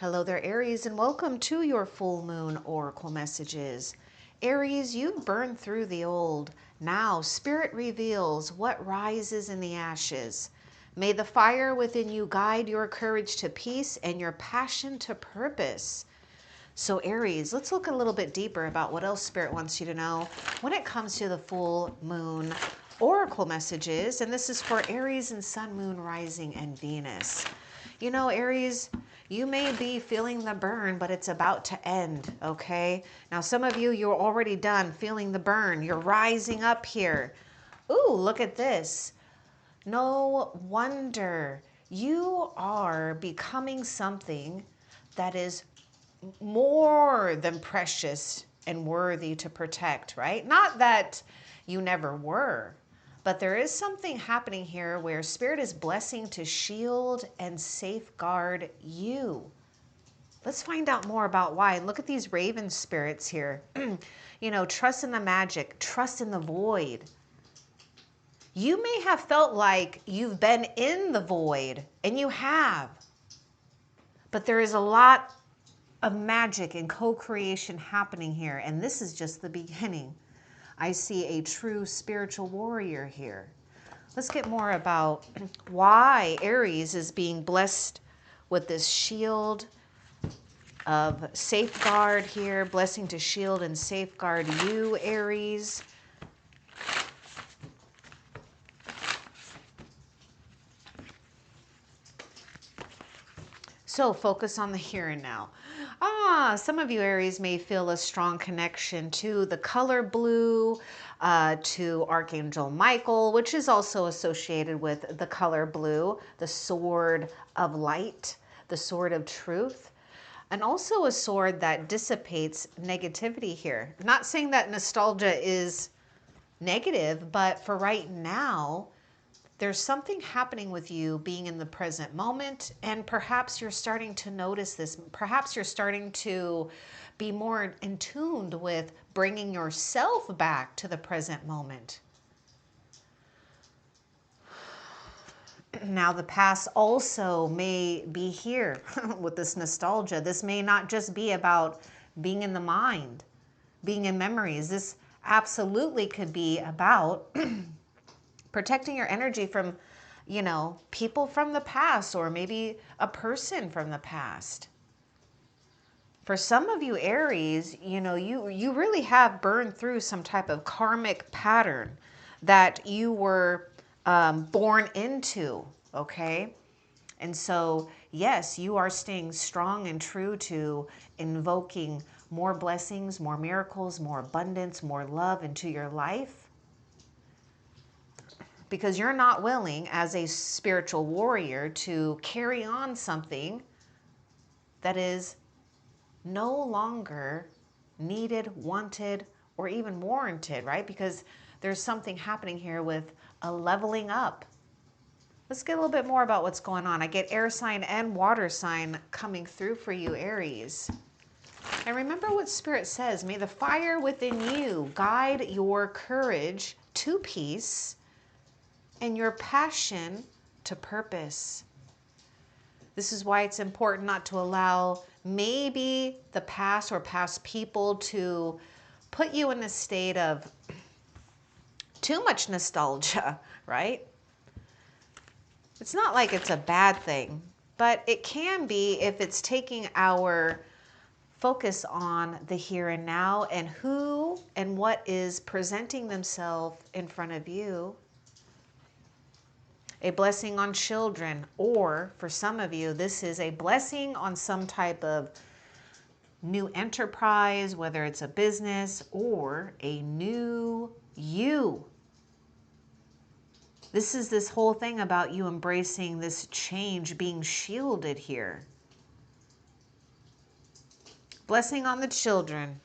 Hello there, Aries, and welcome to your full moon oracle messages. Aries, you've burned through the old. Now, Spirit reveals what rises in the ashes. May the fire within you guide your courage to peace and your passion to purpose. So, Aries, let's look a little bit deeper about what else Spirit wants you to know when it comes to the full moon oracle messages. And this is for Aries and Sun, Moon, Rising, and Venus. You know, Aries, you may be feeling the burn, but it's about to end, okay? Now, some of you, you're already done feeling the burn. You're rising up here. Ooh, look at this. No wonder you are becoming something that is more than precious and worthy to protect, right? Not that you never were, but there is something happening here where Spirit is blessing to shield and safeguard you. Let's find out more about why. Look at these raven spirits here. You know, trust in the magic, trust in the void. You may have felt like you've been in the void, and you have. But there is a lot of magic and co-creation happening here, and this is just the beginning. I see a true spiritual warrior here. Let's get more about why Aries is being blessed with this shield of safeguard here, blessing to shield and safeguard you, Aries. So focus on the here and now. Some of you Aries may feel a strong connection to the color blue, to Archangel Michael, which is also associated with the color blue, the sword of light, the sword of truth, and also a sword that dissipates negativity here. I'm not saying that nostalgia is negative, but for right now, there's something happening with you being in the present moment, and perhaps you're starting to notice this. Perhaps you're starting to be more in tune with bringing yourself back to the present moment. Now, the past also may be here with this nostalgia. This may not just be about being in the mind, being in memories. This absolutely could be about protecting your energy from, you know, people from the past, or maybe a person from the past. For some of you Aries, you know, you really have burned through some type of karmic pattern that you were born into, okay? And so, yes, you are staying strong and true to invoking more blessings, more miracles, more abundance, more love into your life. Because you're not willing as a spiritual warrior to carry on something that is no longer needed, wanted, or even warranted, right? Because there's something happening here with a leveling up. Let's get a little bit more about what's going on. I get air sign and water sign coming through for you, Aries. And remember what Spirit says, may the fire within you guide your courage to peace and your passion to purpose. This is why it's important not to allow maybe the past or past people to put you in a state of too much nostalgia, right? It's not like it's a bad thing, but it can be if it's taking our focus on the here and now and who and what is presenting themselves in front of you. A blessing on children, or for some of you, this is a blessing on some type of new enterprise, whether it's a business or a new you. This is this whole thing about you embracing this change, being shielded here. Blessing on the children.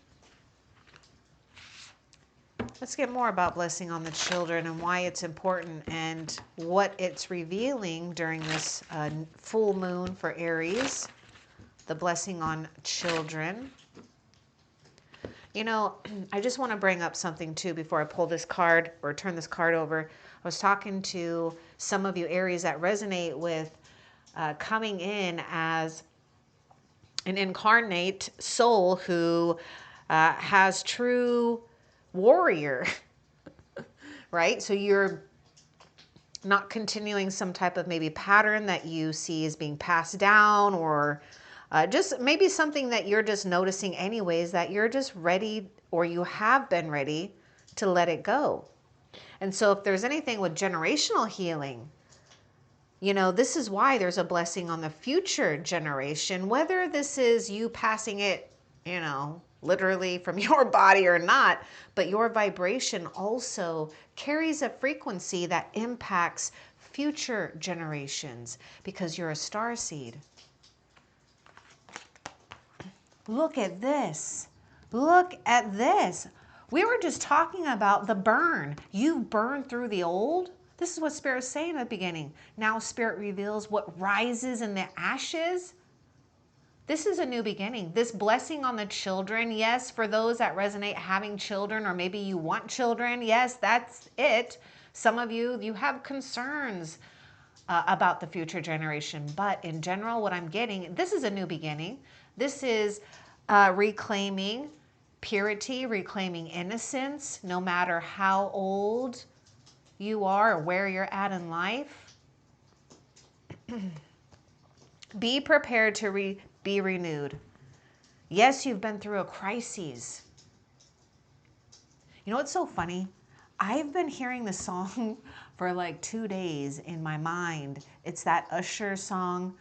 Let's get more about blessing on the children and why it's important and what it's revealing during this full moon for Aries. The blessing on children. You know, I just want to bring up something too before I pull this card or turn this card over. I was talking to some of you Aries that resonate with coming in as an incarnate soul who has true warrior, right? So you're not continuing some type of maybe pattern that you see as being passed down, or just maybe something that you're just noticing anyways, that you're just ready, or you have been ready to let it go. And so if there's anything with generational healing, you know, this is why there's a blessing on the future generation, whether this is you passing it, you know, literally from your body or not, but your vibration also carries a frequency that impacts future generations because you're a star seed. Look at this. Look at this. We were just talking about the burn. You've burned through the old. This is what Spirit's saying at the beginning. Now Spirit reveals what rises in the ashes. This is a new beginning. This blessing on the children, yes, for those that resonate having children, or maybe you want children, yes, that's it. Some of you, you have concerns about the future generation. But in general, what I'm getting, this is a new beginning. This is reclaiming purity, reclaiming innocence, no matter how old you are or where you're at in life. Be prepared to be renewed. Yes, you've been through a crisis. You know what's so funny? I've been hearing this song for like 2 days in my mind. It's that Usher song.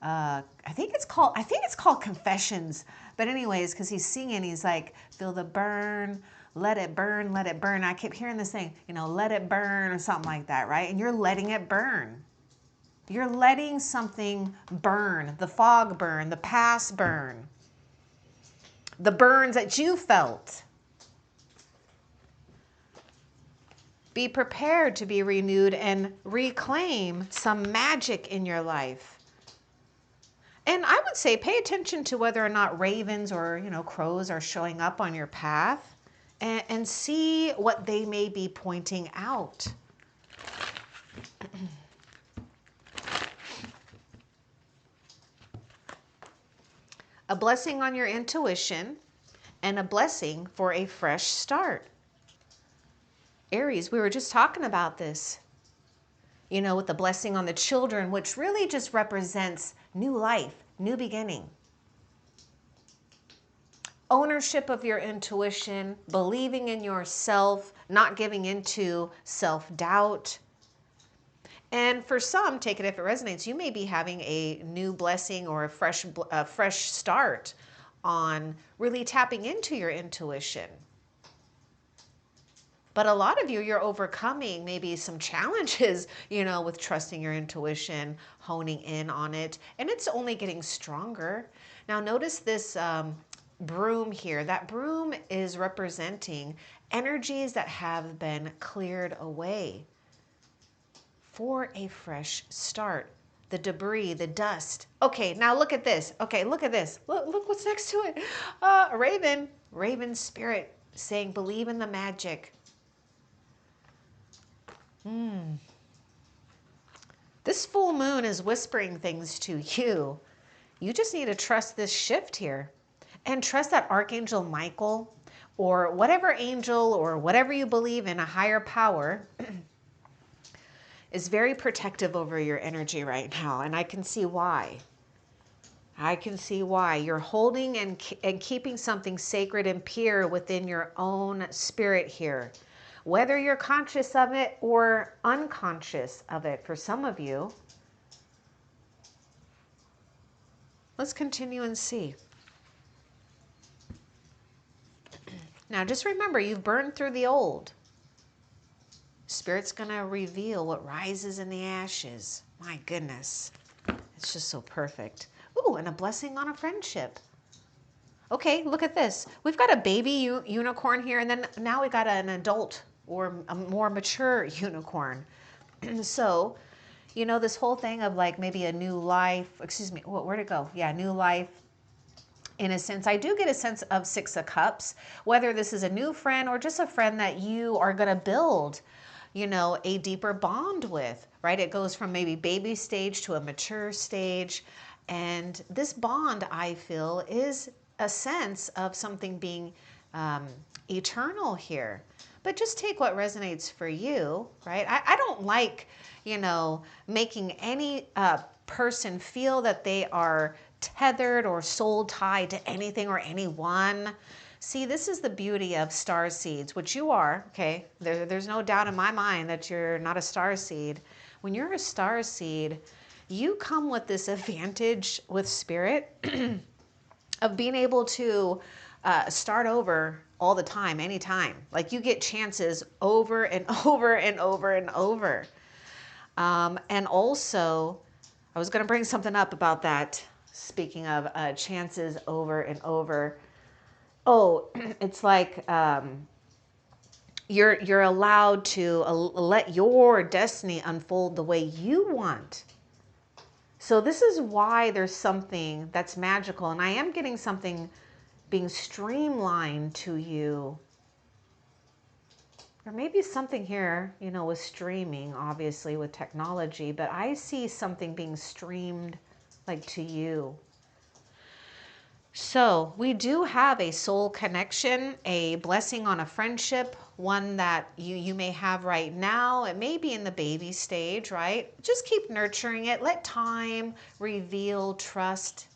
I think it's called Confessions. But anyways, because he's singing, he's like, feel the burn, let it burn, let it burn. I kept hearing this thing, you know, let it burn or something like that, right? And you're letting it burn. You're letting something burn, the fog burn, the past burn, the burns that you felt. Be prepared to be renewed and reclaim some magic in your life. And I would say pay attention to whether or not ravens or, you know, crows are showing up on your path, and see what they may be pointing out. A blessing on your intuition and a blessing for a fresh start. Aries, we were just talking about this, you know, with the blessing on the children, which really just represents new life, new beginning. Ownership of your intuition, believing in yourself, not giving into self-doubt. And for some, take it if it resonates, you may be having a new blessing or a fresh start on really tapping into your intuition. But a lot of you, you're overcoming maybe some challenges, you know, with trusting your intuition, honing in on it, and it's only getting stronger. Now notice this broom here. That broom is representing energies that have been cleared away for a fresh start. The debris, the dust. Okay, now look at this. Okay, look at this. Look what's next to it. A raven spirit saying, believe in the magic. This full moon is whispering things to you. You just need to trust this shift here, and trust that Archangel Michael, or whatever angel or whatever you believe in, a higher power, is very protective over your energy right now. And I can see why. I can see why. You're holding and keeping something sacred and pure within your own spirit here. Whether you're conscious of it or unconscious of it for some of you. Let's continue and see. Now just remember, you've burned through the old. Spirit's going to reveal what rises in the ashes. My goodness. It's just so perfect. Ooh, and a blessing on a friendship. Okay, look at this. We've got a baby unicorn here, and then now we got an adult or a more mature unicorn. So, you know, this whole thing of like maybe a new life, excuse me, where'd it go? Yeah, new life. In a sense, I do get a sense of Six of Cups, whether this is a new friend or just a friend that you are going to build, you know, a deeper bond with, right? It goes from maybe baby stage to a mature stage. And this bond, I feel, is a sense of something being eternal here. But just take what resonates for you, right? I don't like, making any person feel that they are tethered or soul tied to anything or anyone. See, this is the beauty of star seeds, which you are, okay? There's no doubt in my mind that you're not a star seed. When you're a star seed, you come with this advantage with spirit of being able to start over all the time, anytime. Like you get chances over and over and over and over. And also, I was going to bring something up about that. Speaking of chances over and over. Oh, it's like you're allowed to let your destiny unfold the way you want. So this is why there's something that's magical, and I am getting something being streamlined to you. There may be something here, with streaming, obviously with technology, but I see something being streamed like to you. So we do have a soul connection, a blessing on a friendship, one that you may have right now. It may be in the baby stage, right? Just keep nurturing it. Let time reveal trust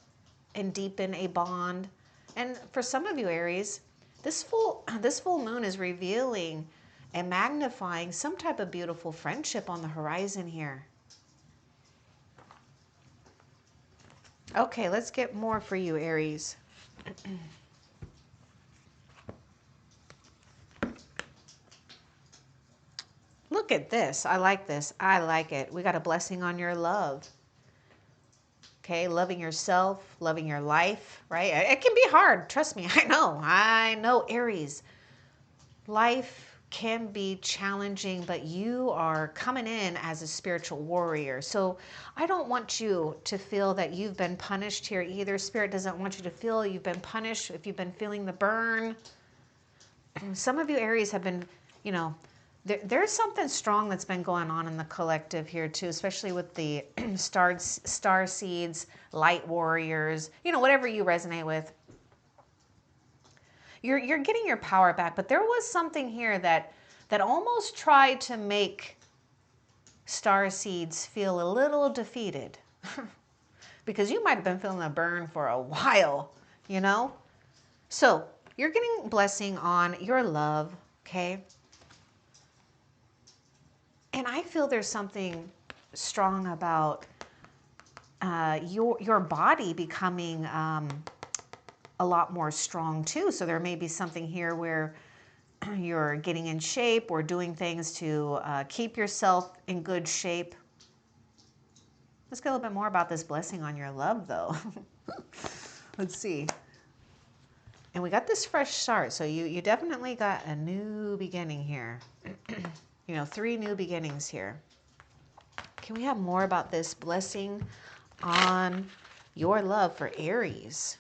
and deepen a bond. And for some of you, Aries, this full moon is revealing and magnifying some type of beautiful friendship on the horizon here. Okay, let's get more for you, Aries. Look at this. I like this. I like it. We got a blessing on your love. Okay, loving yourself, loving your life, right? It can be hard. Trust me. I know, Aries. Life can be challenging, but you are coming in as a spiritual warrior. So I don't want you to feel that you've been punished here either. Spirit doesn't want you to feel you've been punished if you've been feeling the burn. Some of you, Aries, have been, there's something strong that's been going on in the collective here too, especially with the star seeds, light warriors, whatever you resonate with. You're getting your power back, but there was something here that almost tried to make star seeds feel a little defeated because you might have been feeling a burn for a while, So you're getting blessing on your love, okay? And I feel there's something strong about your body becoming a lot more strong too. So there may be something here where you're getting in shape or doing things to keep yourself in good shape. Let's get a little bit more about this blessing on your love though. Let's see. And we got this fresh start. So you definitely got a new beginning here. 3 new beginnings here. Can we have more about this blessing on your love for Aries?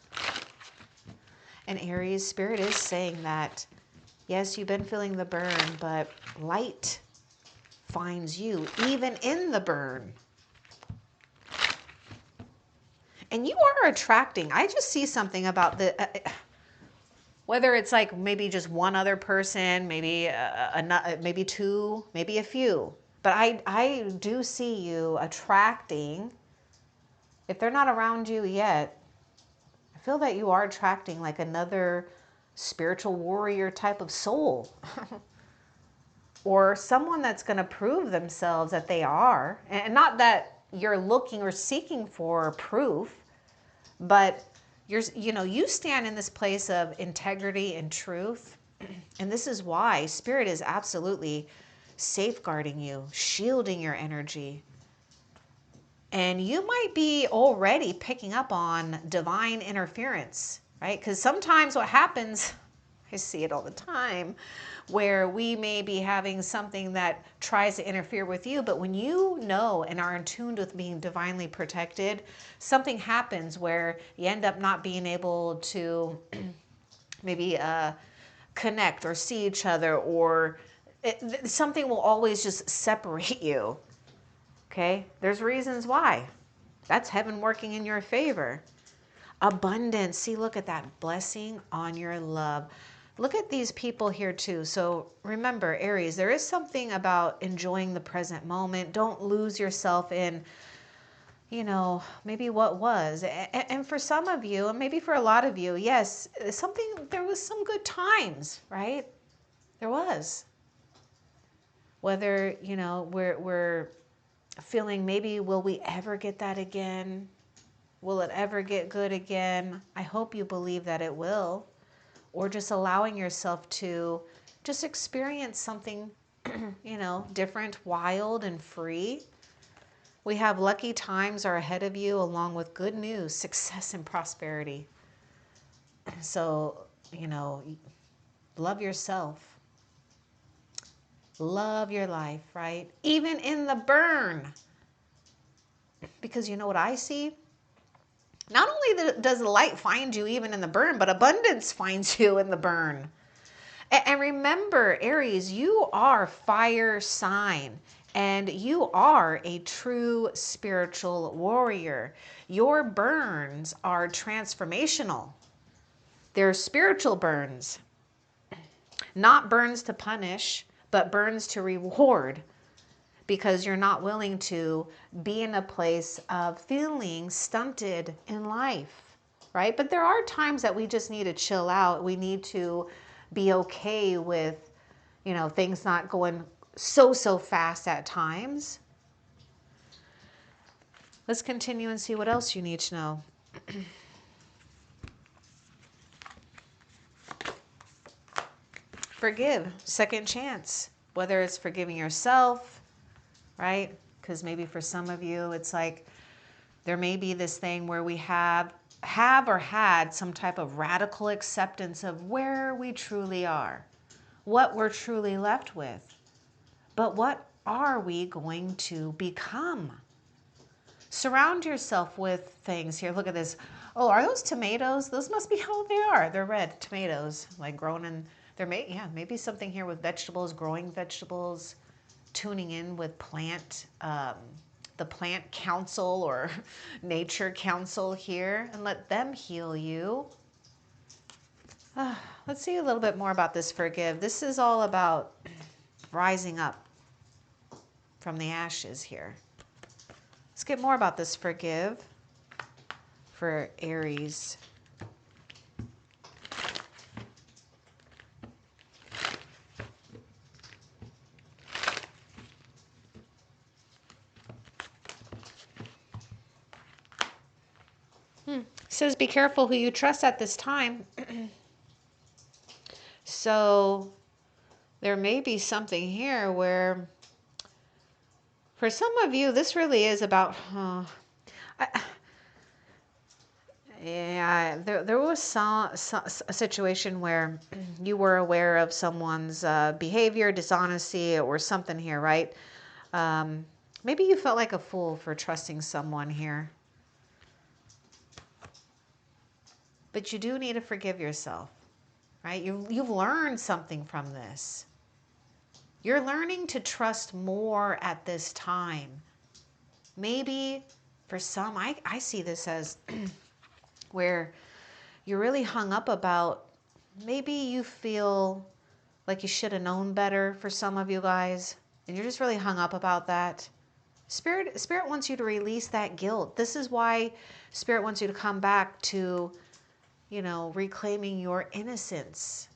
And Aries, Spirit is saying that, yes, you've been feeling the burn, but light finds you even in the burn. And you are attracting. I just see something about whether it's like maybe just one other person, maybe maybe 2, maybe a few. But I do see you attracting, if they're not around you yet, I feel that you are attracting like another spiritual warrior type of soul. Or someone that's going to prove themselves that they are. And not that you're looking or seeking for proof, but you stand in this place of integrity and truth. And this is why Spirit is absolutely safeguarding you, shielding your energy. And you might be already picking up on divine interference, right? Because sometimes what happens, I see it all the time, where we may be having something that tries to interfere with you, but when you know and are in tune with being divinely protected, something happens where you end up not being able to maybe connect or see each other, or something will always just separate you. Okay, there's reasons why. That's heaven working in your favor. Abundance. See, look at that. Blessing on your love. Look at these people here too. So remember, Aries, there is something about enjoying the present moment. Don't lose yourself in, you know, maybe what was. And for some of you, and maybe for a lot of you, yes, there was some good times, right? There was. Whether, you know, we're feeling maybe, will we ever get that again? Will it ever get good again? I hope you believe that it will. Or just allowing yourself to just experience something, you know, different, wild, and free. We have lucky times are ahead of you, along with good news, success, and prosperity. So, you know, love yourself. Love your life, right? Even in the burn. Because you know what I see? Not only does the light find you even in the burn, but abundance finds you in the burn. And remember, Aries, you are fire sign. And you are a true spiritual warrior. Your burns are transformational. They're spiritual burns. Not burns to punish, but burns to reward. Because you're not willing to be in a place of feeling stunted in life, right? But there are times that we just need to chill out. We need to be okay with, you know, things not going so fast at times. Let's continue and see what else you need to know. Forgive, second chance, whether it's forgiving yourself, right? Because maybe for some of you, it's like there may be this thing where we have or had some type of radical acceptance of where we truly are, what we're truly left with. But what are we going to become? Surround yourself with things. Here, look at this. Oh, are those tomatoes? Those must be how they are. They're red tomatoes, like grown in, maybe something here with vegetables, growing vegetables, tuning in with the plant council or nature council here, and let them heal you. Let's see a little bit more about this forgive. This is all about rising up from the ashes here. Let's get more about this forgive for Aries. It says be careful who you trust at this time. So there may be something here where for some of you, this really is about, yeah, there was a situation where you were aware of someone's behavior, dishonesty, or something here, right? Maybe you felt like a fool for trusting someone here. But you do need to forgive yourself, right? You've learned something from this. You're learning to trust more at this time. Maybe for some, I see this as where you're really hung up about, maybe you feel like you should have known better for some of you guys, and you're just really hung up about that. Spirit wants you to release that guilt. This is why Spirit wants you to come back to, you know, reclaiming your innocence.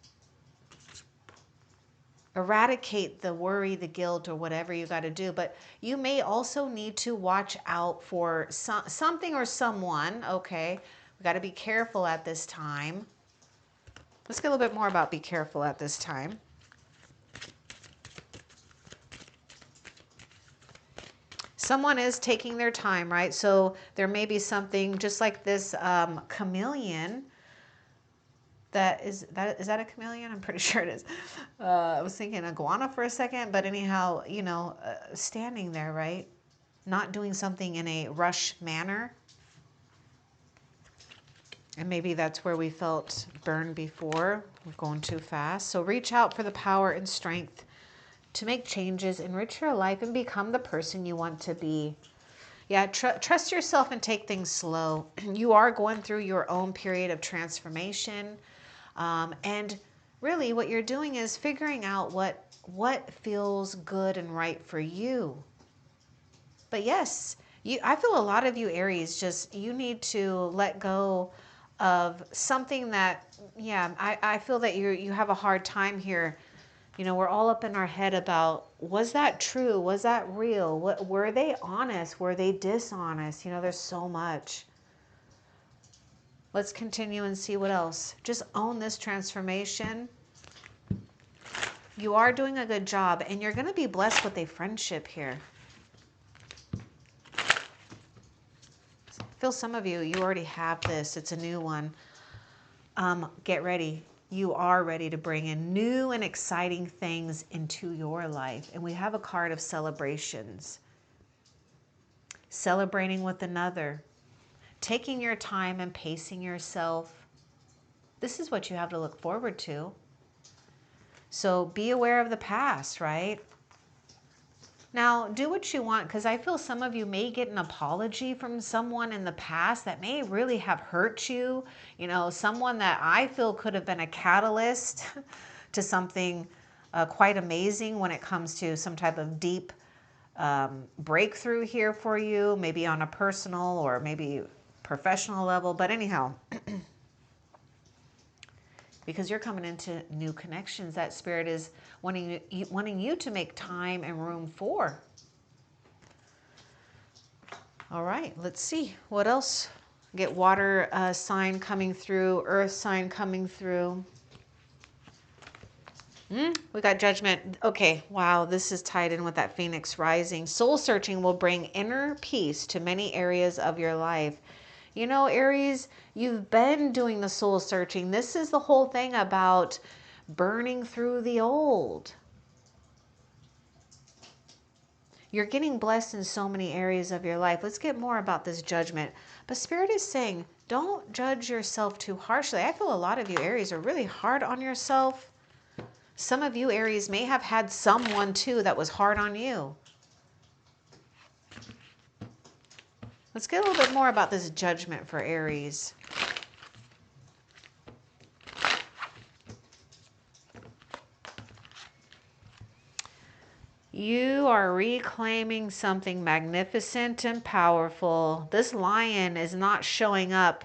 Eradicate the worry, the guilt, or whatever you got to do. But you may also need to watch out for something or someone, okay? We got to be careful at this time. Let's get a little bit more about be careful at this time. Someone is taking their time, right? So there may be something just like this chameleon. Is that a chameleon? I'm pretty sure it is. I was thinking iguana for a second, but anyhow, you know, standing there, right? Not doing something in a rush manner. And maybe that's where we felt burned before. We're going too fast. So reach out for the power and strength to make changes, enrich your life, and become the person you want to be. Yeah, trust yourself and take things slow. You are going through your own period of transformation. And really what you're doing is figuring out what feels good and right for you. But yes, I feel a lot of you Aries, just you need to let go of something that, yeah, I feel that you have a hard time here. You know, we're all up in our head about, was that true? Was that real? What, were they honest? Were they dishonest? You know, there's so much. Let's continue and see what else. Just own this transformation. You are doing a good job, and you're going to be blessed with a friendship here. I feel some of you, you already have this. It's a new one. Get ready. You are ready to bring in new and exciting things into your life. And we have a card of celebrations. Celebrating with another. Taking your time and pacing yourself. This is what you have to look forward to. So be aware of the past, right? Now, do what you want, because I feel some of you may get an apology from someone in the past that may really have hurt you. You know, someone that I feel could have been a catalyst to something quite amazing when it comes to some type of deep breakthrough here for you, maybe on a personal or maybe professional level. But anyhow, because you're coming into new connections that Spirit is wanting you to make time and room for. All right, let's see what else. Get water sign coming through, earth sign coming through. We got judgment. Okay, wow, this is tied in with that Phoenix rising. Soul searching will bring inner peace to many areas of your life. You know, Aries, you've been doing the soul searching. This is the whole thing about burning through the old. You're getting blessed in so many areas of your life. Let's get more about this judgment. But Spirit is saying, don't judge yourself too harshly. I feel a lot of you Aries are really hard on yourself. Some of you Aries may have had someone too that was hard on you. Let's get a little bit more about this judgment for Aries. You are reclaiming something magnificent and powerful. This lion is not showing up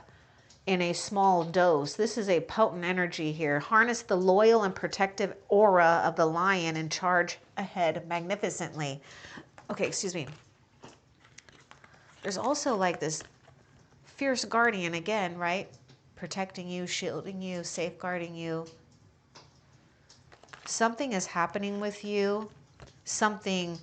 in a small dose. This is a potent energy here. Harness the loyal and protective aura of the lion and charge ahead magnificently. Okay, excuse me. There's also like this fierce guardian again, right? Protecting you, shielding you, safeguarding you. Something is happening with you. Something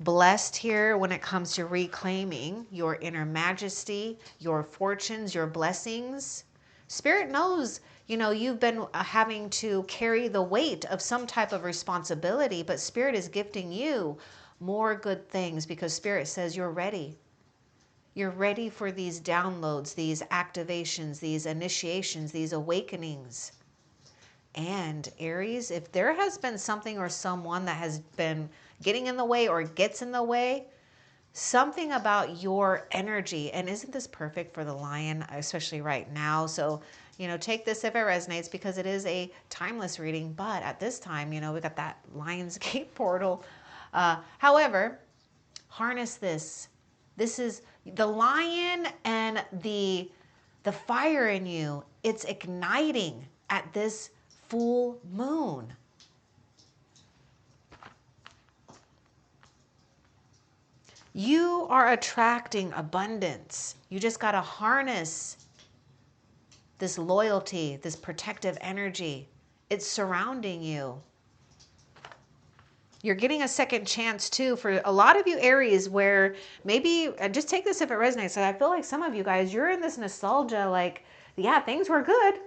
blessed here when it comes to reclaiming your inner majesty, your fortunes, your blessings. Spirit knows, you know, you've been having to carry the weight of some type of responsibility, but Spirit is gifting you more good things because Spirit says you're ready. You're ready for these downloads, these activations, these initiations, these awakenings. And Aries, if there has been something or someone that has been getting in the way or gets in the way, something about your energy, and isn't this perfect for the lion, especially right now? So, you know, take this if it resonates because it is a timeless reading, but at this time, you know, we got that Lion's Gate portal. However, harness this. This is the lion and the fire in you. It's igniting at this full moon. You are attracting abundance. You just got to harness this loyalty, this protective energy. It's surrounding you. You're getting a second chance too for a lot of you Aries where maybe, just take this if it resonates. I feel like some of you guys, you're in this nostalgia like, yeah, things were good.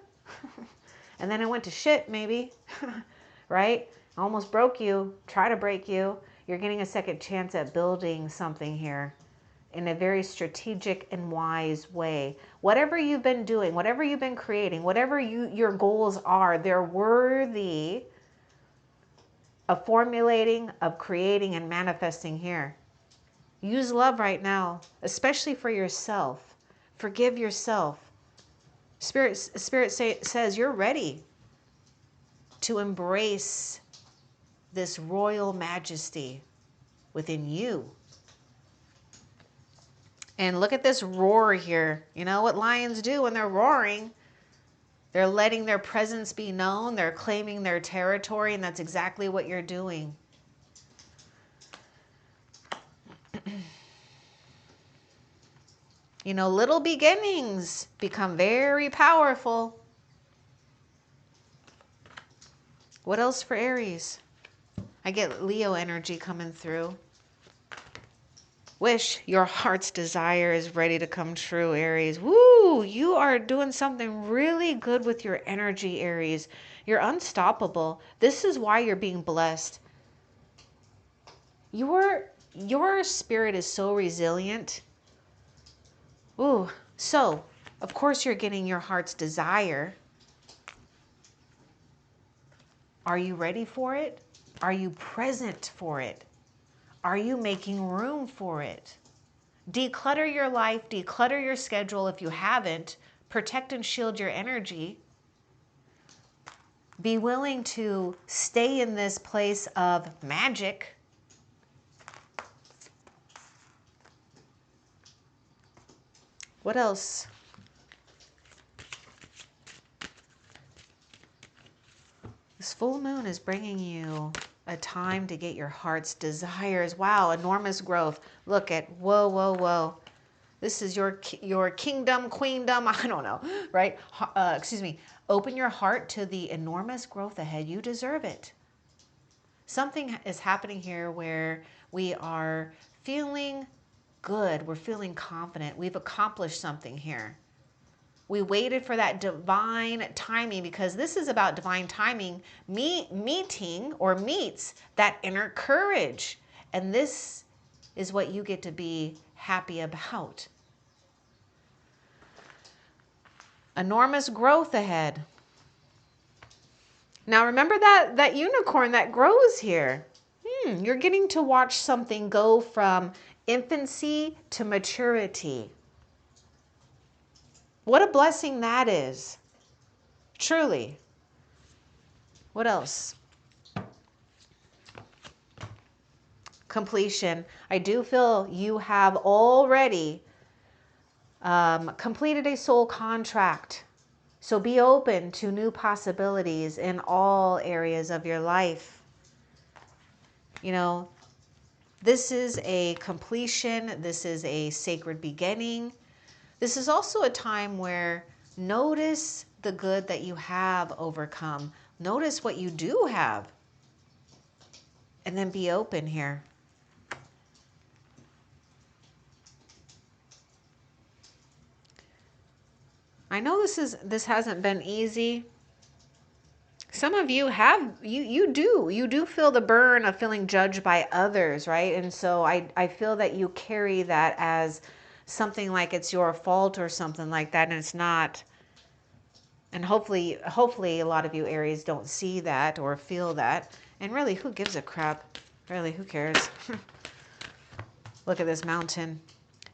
And then it went to shit maybe, right? Almost broke you, try to break you. You're getting a second chance at building something here in a very strategic and wise way. Whatever you've been doing, whatever you've been creating, whatever your goals are, they're worthy of formulating, of creating and manifesting here. Use love right now, especially for yourself. Forgive yourself. Spirit says you're ready to embrace this royal majesty within you. And look at this roar here. You know what lions do when they're roaring? They're letting their presence be known. They're claiming their territory, and that's exactly what you're doing. You know, little beginnings become very powerful. What else for Aries? I get Leo energy coming through. Wish your heart's desire is ready to come true, Aries. Woo! You are doing something really good with your energy, Aries. You're unstoppable. This is why you're being blessed. Your spirit is so resilient. Ooh, so of course you're getting your heart's desire. Are you ready for it? Are you present for it? Are you making room for it? Declutter your life, declutter your schedule if you haven't. Protect and shield your energy. Be willing to stay in this place of magic. What else? This full moon is bringing you a time to get your heart's desires. Wow, enormous growth. Look at, whoa, whoa, whoa. This is your kingdom, queendom, I don't know, right? Excuse me. Open your heart to the enormous growth ahead. You deserve it. Something is happening here where we are feeling good. We're feeling confident. We've accomplished something here. We waited for that divine timing, because this is about divine timing meeting or meets that inner courage. And this is what you get to be happy about. Enormous growth ahead. Now remember that unicorn that grows here. You're getting to watch something go from infancy to maturity. What a blessing that is. Truly. What else? Completion. I do feel you have already completed a soul contract. So be open to new possibilities in all areas of your life. You know, this is a completion. This is a sacred beginning. This is also a time where notice the good that you have overcome. Notice what you do have. And then be open here. I know this hasn't been easy. Some of you have, you do feel the burn of feeling judged by others, right? And so I feel that you carry that as something like it's your fault or something like that, and it's not. And hopefully a lot of you Aries don't see that or feel that. And really, who gives a crap? Really, who cares? Look at this mountain.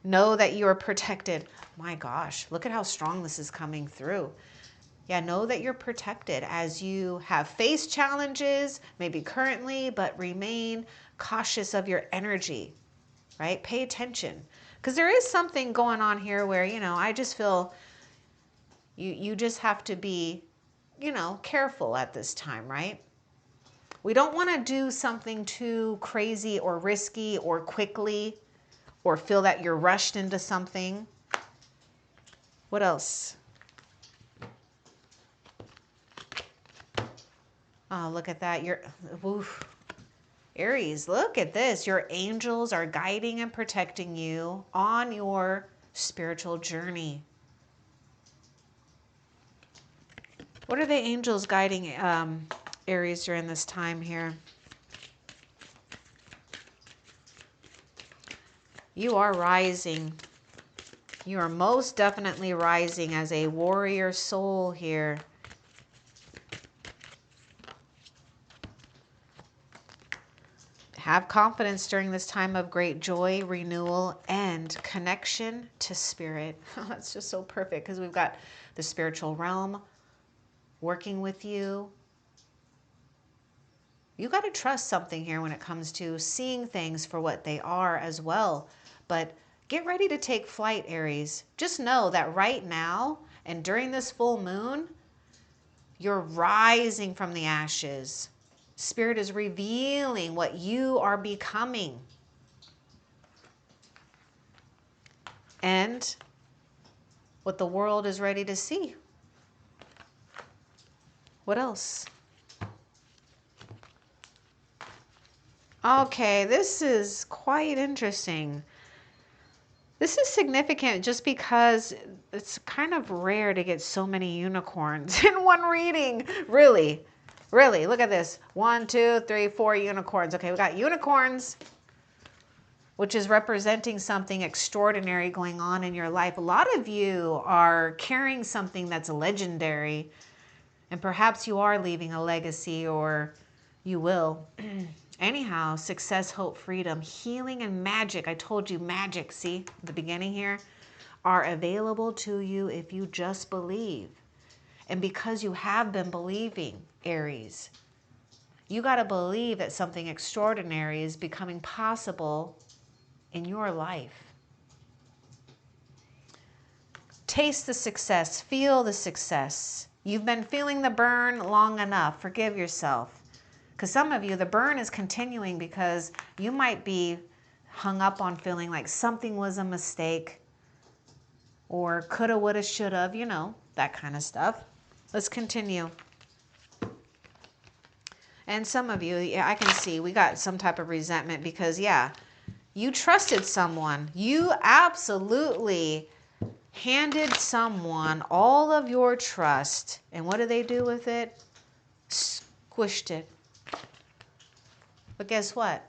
Know that you are protected. My gosh, look at how strong this is coming through. Yeah, know that you're protected as you have faced challenges, maybe currently, but remain cautious of your energy, right? Pay attention. Because there is something going on here where, you know, I just feel you just have to be, you know, careful at this time, right? We don't want to do something too crazy or risky or quickly or feel that you're rushed into something. What else? Oh, look at that. Oof. Aries, look at this. Your angels are guiding and protecting you on your spiritual journey. What are the angels guiding Aries during this time here? You are rising. You are most definitely rising as a warrior soul here. Have confidence during this time of great joy, renewal, and connection to spirit. That's just so perfect because we've got the spiritual realm working with you. You got to trust something here when it comes to seeing things for what they are as well. But get ready to take flight, Aries. Just know that right now and during this full moon, you're rising from the ashes. Spirit is revealing what you are becoming. And what the world is ready to see. What else? Okay, this is quite interesting. This is significant just because it's kind of rare to get so many unicorns in one reading. Really, really, look at this. 1, 2, 3, 4 unicorns. Okay, we got unicorns, which is representing something extraordinary going on in your life. A lot of you are carrying something that's legendary, and perhaps you are leaving a legacy, or you will. Anyhow, success, hope, freedom, healing, and magic. I told you magic, see, the beginning here, are available to you if you just believe. And because you have been believing, Aries, you got to believe that something extraordinary is becoming possible in your life. Taste the success, feel the success. You've been feeling the burn long enough. Forgive yourself. Because some of you, the burn is continuing because you might be hung up on feeling like something was a mistake or coulda, woulda, shoulda, you know, that kind of stuff. Let's continue. And some of you, yeah, I can see we got some type of resentment because, yeah, you trusted someone. You absolutely handed someone all of your trust. And what do they do with it? Squished it. But guess what?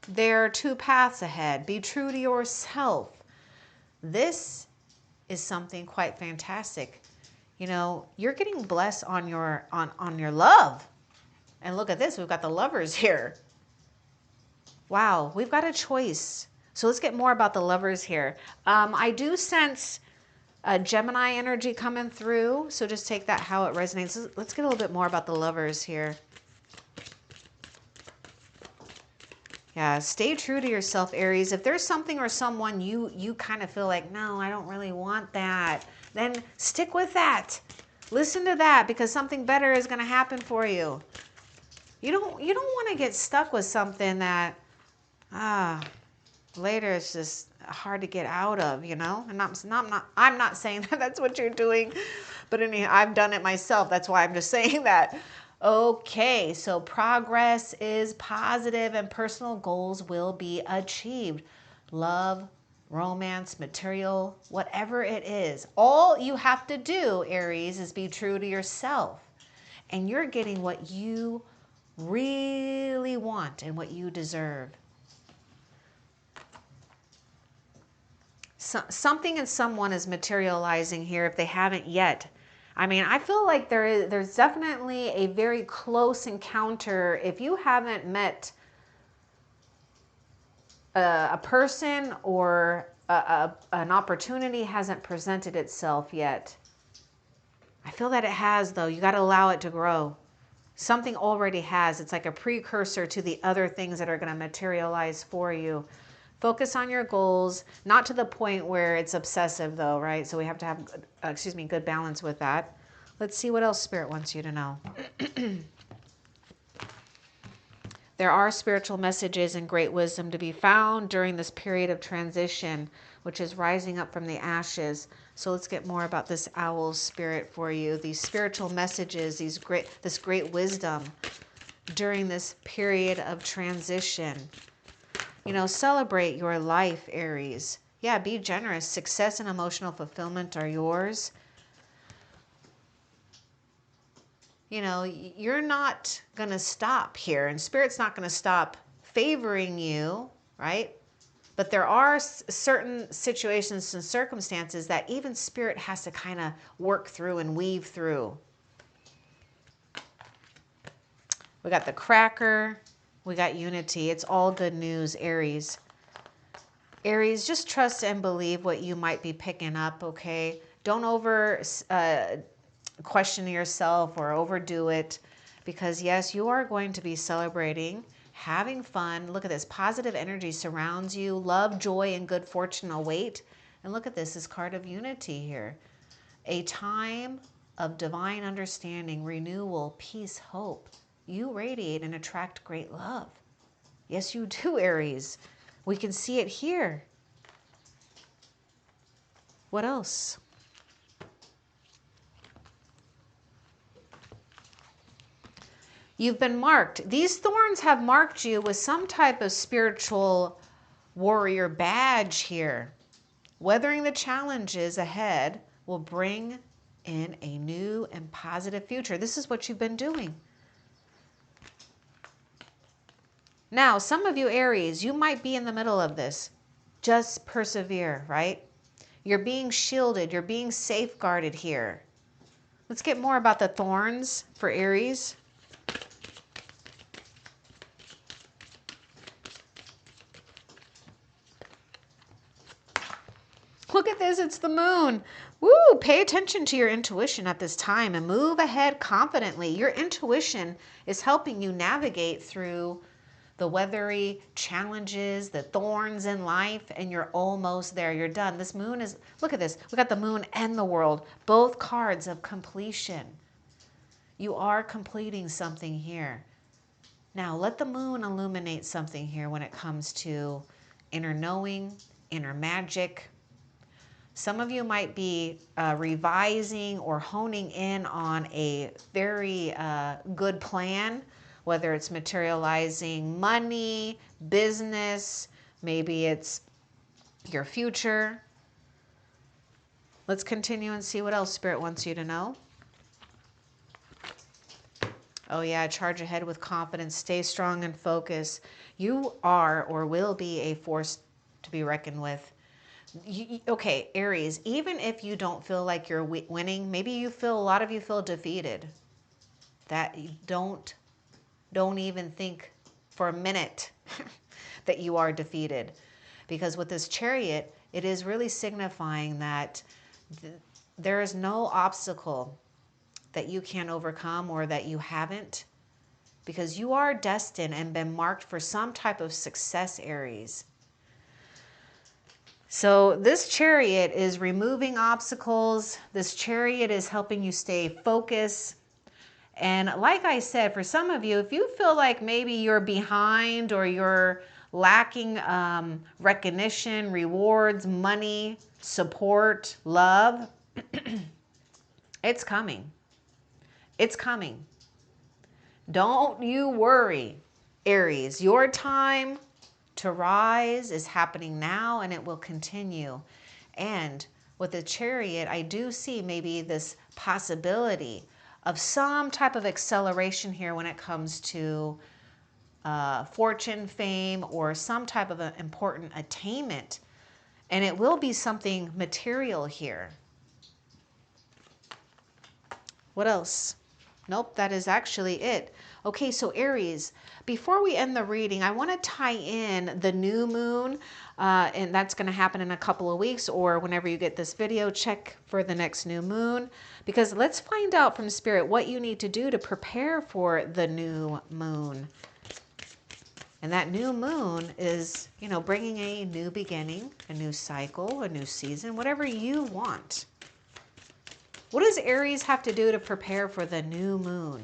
There are two paths ahead. Be true to yourself. This is something quite fantastic. You know, you're getting blessed on your love. And look at this. We've got the lovers here. Wow, we've got a choice. So let's get more about the lovers here. I do sense Gemini energy coming through. So just take that how it resonates. Let's get a little bit more about the lovers here. Yeah, stay true to yourself, Aries. If there's something or someone you kind of feel like, no, I don't really want that, then stick with that. Listen to that because something better is going to happen for you. You don't want to get stuck with something that later it's just hard to get out of, you know? And I'm not saying that that's what you're doing, but anyhow, I've done it myself. That's why I'm just saying that. Okay, so progress is positive and personal goals will be achieved. Love, romance, material, whatever it is. All you have to do, Aries, is be true to yourself. And you're getting what you really want and what you deserve. Something and someone is materializing here if they haven't yet. I mean, I feel like there's definitely a very close encounter. If you haven't met a person or an opportunity hasn't presented itself yet, I feel that it has, though. You got to allow it to grow. Something already has. It's like a precursor to the other things that are going to materialize for you. Focus on your goals, not to the point where it's obsessive though, right? So we have to have, good balance with that. Let's see what else Spirit wants you to know. There are spiritual messages and great wisdom to be found during this period of transition, which is rising up from the ashes. So let's get more about this owl spirit for you. These spiritual messages, this great wisdom during this period of transition. You know, celebrate your life, Aries. Yeah, be generous. Success and emotional fulfillment are yours. You know, you're not going to stop here, and Spirit's not going to stop favoring you, right? But there are certain situations and circumstances that even Spirit has to kind of work through and weave through. We got the cracker. We got unity. It's all good news, Aries. Aries, just trust and believe what you might be picking up, okay? Don't over question yourself or overdo it, because yes, you are going to be celebrating, having fun. Look at this. Positive energy surrounds you. Love, joy, and good fortune await. And look at this card of unity here. A time of divine understanding, renewal, peace, hope. You radiate and attract great love. Yes, you do, Aries. We can see it here. What else? You've been marked. These thorns have marked you with some type of spiritual warrior badge here. Weathering the challenges ahead will bring in a new and positive future. This is what you've been doing. Now, some of you Aries, you might be in the middle of this. Just persevere, right? You're being shielded. You're being safeguarded here. Let's get more about the thorns for Aries. Look at this, it's the moon. Woo, pay attention to your intuition at this time and move ahead confidently. Your intuition is helping you navigate through the weathery challenges, the thorns in life, and you're almost there. You're done. This moon is, look at this. We got the moon and the world, both cards of completion. You are completing something here. Now, let the moon illuminate something here when it comes to inner knowing, inner magic. Some of you might be revising or honing in on a very good plan, whether it's materializing money, business, maybe it's your future. Let's continue and see what else Spirit wants you to know. Oh yeah, charge ahead with confidence, stay strong and focus. You are or will be a force to be reckoned with. Okay, Aries, even if you don't feel like you're winning, maybe you feel, a lot of you feel defeated. That you don't even think for a minute that you are defeated. Because with this Chariot, it is really signifying that there is no obstacle that you can't overcome or that you haven't. Because you are destined and been marked for some type of success, Aries. So this Chariot is removing obstacles. This Chariot is helping you stay focused. And like I said, for some of you, if you feel like maybe you're behind or you're lacking recognition, rewards, money, support, love, it's coming. It's coming. Don't you worry, Aries. Your time to rise is happening now, and it will continue. And with the Chariot, I do see maybe this possibility of some type of acceleration here when it comes to fortune, fame, or some type of an important attainment. And it will be something material here. What else? Nope, that is actually it. Okay, so Aries, before we end the reading, I want to tie in the new moon, and that's going to happen in a couple of weeks, or whenever you get this video, check for the next new moon, because let's find out from Spirit what you need to do to prepare for the new moon. And that new moon is, you know, bringing a new beginning, a new cycle, a new season, whatever you want. What does Aries have to do to prepare for the new moon?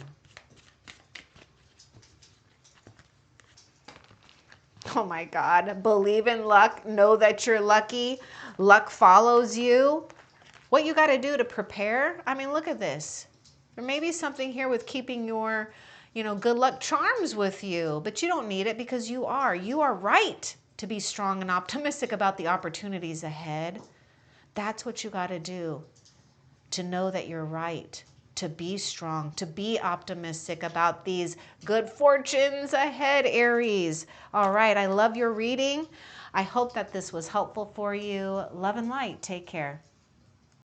Oh my God, believe in luck, know that you're lucky, luck follows you. What you got to do to prepare? I mean, look at this. There may be something here with keeping your, good luck charms with you, but you don't need it because you are right to be strong and optimistic about the opportunities ahead. That's what you got to do, to know that you're right, to be strong, to be optimistic about these good fortunes ahead, Aries. All right, I love your reading. I hope that this was helpful for you. Love and light. Take care.